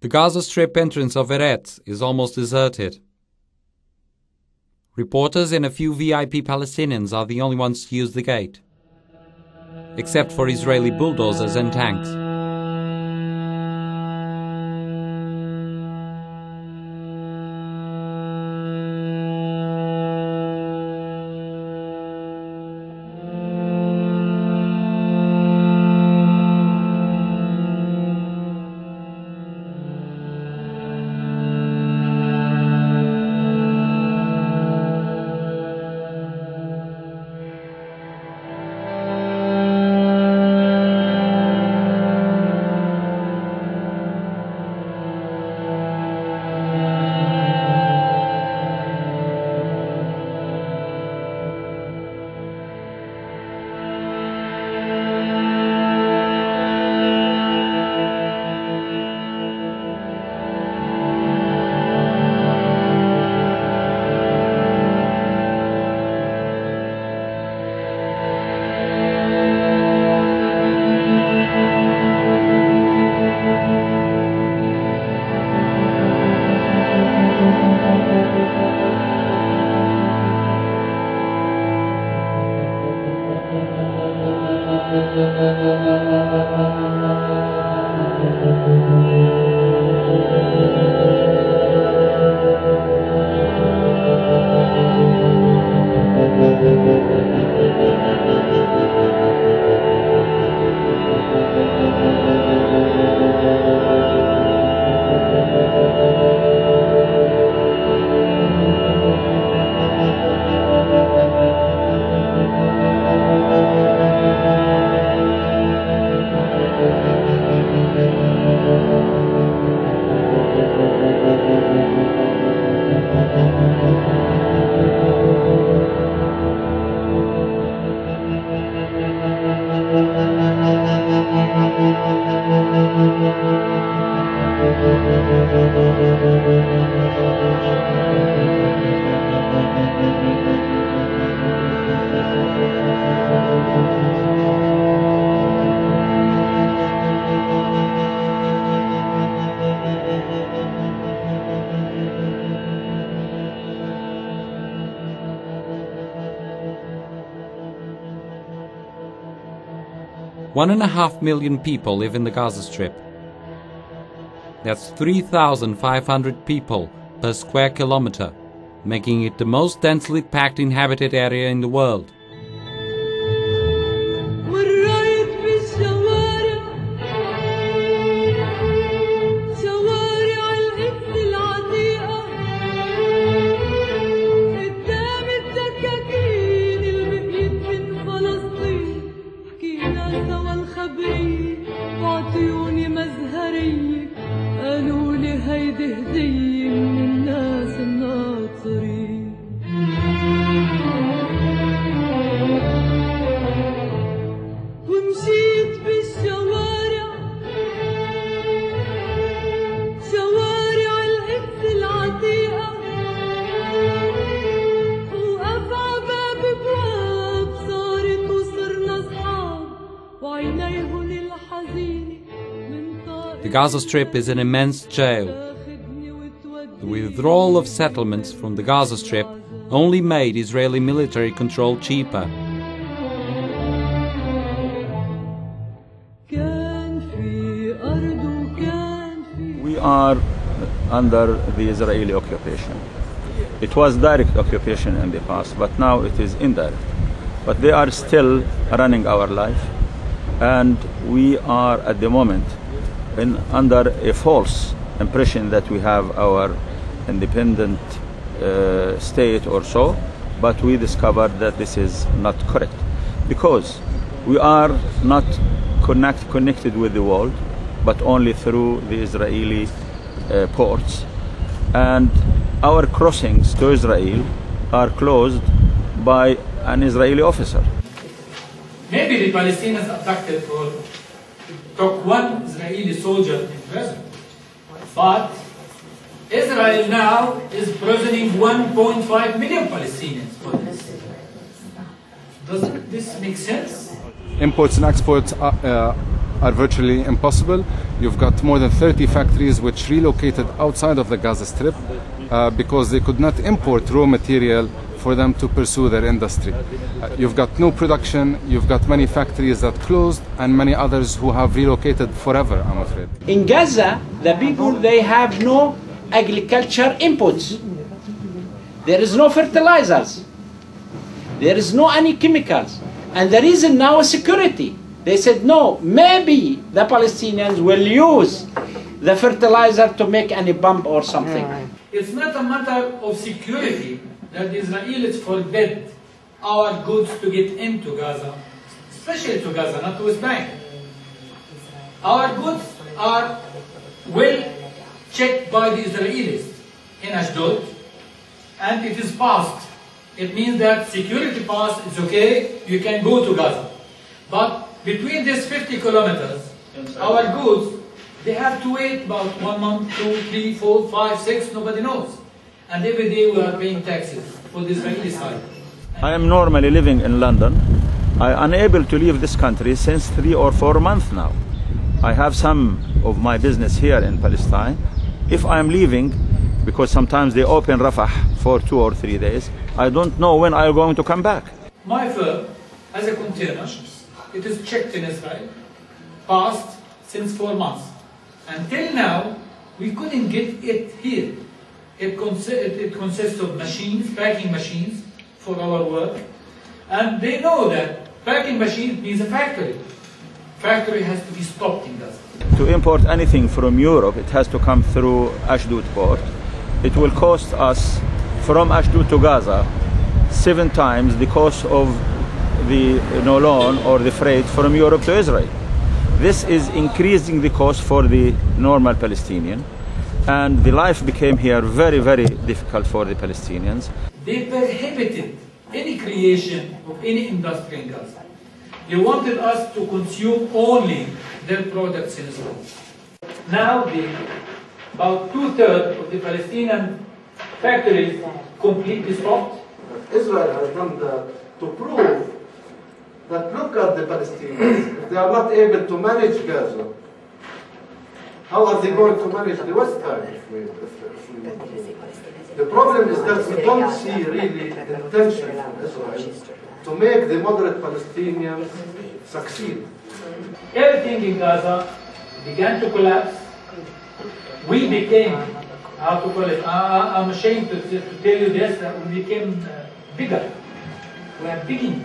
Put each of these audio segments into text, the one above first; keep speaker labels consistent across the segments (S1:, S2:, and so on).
S1: The Gaza Strip entrance of Eret is almost deserted. Reporters and a few VIP Palestinians are the only ones to use the gate, except for Israeli bulldozers and tanks. One and a half million people live in the Gaza Strip. That's 3,500 people per square kilometer, making it the most densely packed inhabited area in the world. The Gaza Strip is an immense jail. The withdrawal of settlements from the Gaza Strip only made Israeli military control cheaper.
S2: We are under the Israeli occupation. It was direct occupation in the past, but now it is indirect. But they are still running our life, and we are at the moment under a false impression that we have our independent state or so, but we discovered that this is not correct, because we are not connected with the world, but only through the Israeli ports, and our crossings to Israel are closed by an Israeli officer.
S3: Maybe the Palestinians abducted or took one Israeli soldier in prison, but Israel now is prisoning 1.5 million Palestinians for this. Doesn't this make sense?
S4: Imports and exports are virtually impossible. You've got more than 30 factories which relocated outside of the Gaza Strip because they could not import raw material for them to pursue their industry. You've got no production, you've got many factories that closed, and many others who have relocated forever, I'm afraid.
S5: In Gaza, the people, they have no agriculture inputs. There is no fertilizers. There is no any chemicals. And the reason now is security. They said, no, maybe the Palestinians will use the fertilizer to make any bomb or something.
S3: It's not a matter of security that the Israelis forbid our goods to get into Gaza, especially to Gaza, not to West Bank. Our goods are well checked by the Israelis in Ashdod, and it is passed. It means that security pass is okay, you can go to Gaza. But between these 50 kilometers, our goods, they have to wait about 1 month, 2, 3, 4, 5, 6, nobody knows. And every day we are paying taxes for the Israeli side.
S2: I am normally living in London. I am unable to leave this country since 3 or 4 months now. I have some of my business here in Palestine. If I am leaving, because sometimes they open Rafah for 2 or 3 days, I don't know when I am going to come back.
S3: My firm has a container. It is checked in Israel, passed since 4 months. Until now, we couldn't get it here. It consists of machines, packing machines for our work. And they know that packing machine means a factory. Factory has to be stopped in Gaza.
S2: To import anything from Europe, it has to come through Ashdod port. It will cost us from Ashdod to Gaza 7 times the cost of the loan or the freight from Europe to Israel. This is increasing the cost for the normal Palestinian, and the life became here very, very difficult for the Palestinians.
S3: They prohibited any creation of any industry in Gaza. They wanted us to consume only their products in Israel. Now, about 2/3 of the Palestinian factories completely stopped.
S6: Israel has done that to prove that look at the Palestinians. If they are not able to manage Gaza, how are they going to manage the West Bank? The problem is that we don't see really intention from Israel to make the moderate Palestinians succeed.
S3: Everything in Gaza began to collapse. We became, how to call it, I'm ashamed to tell you this, we became bigger. We are beginning.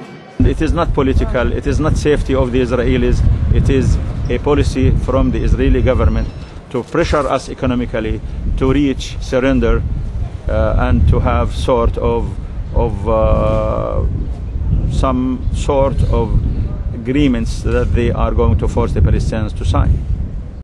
S2: It is not political, it is not safety of the Israelis, it is a policy from the Israeli government to pressure us economically to reach surrender and to have some sort of agreements that they are going to force the Palestinians to sign.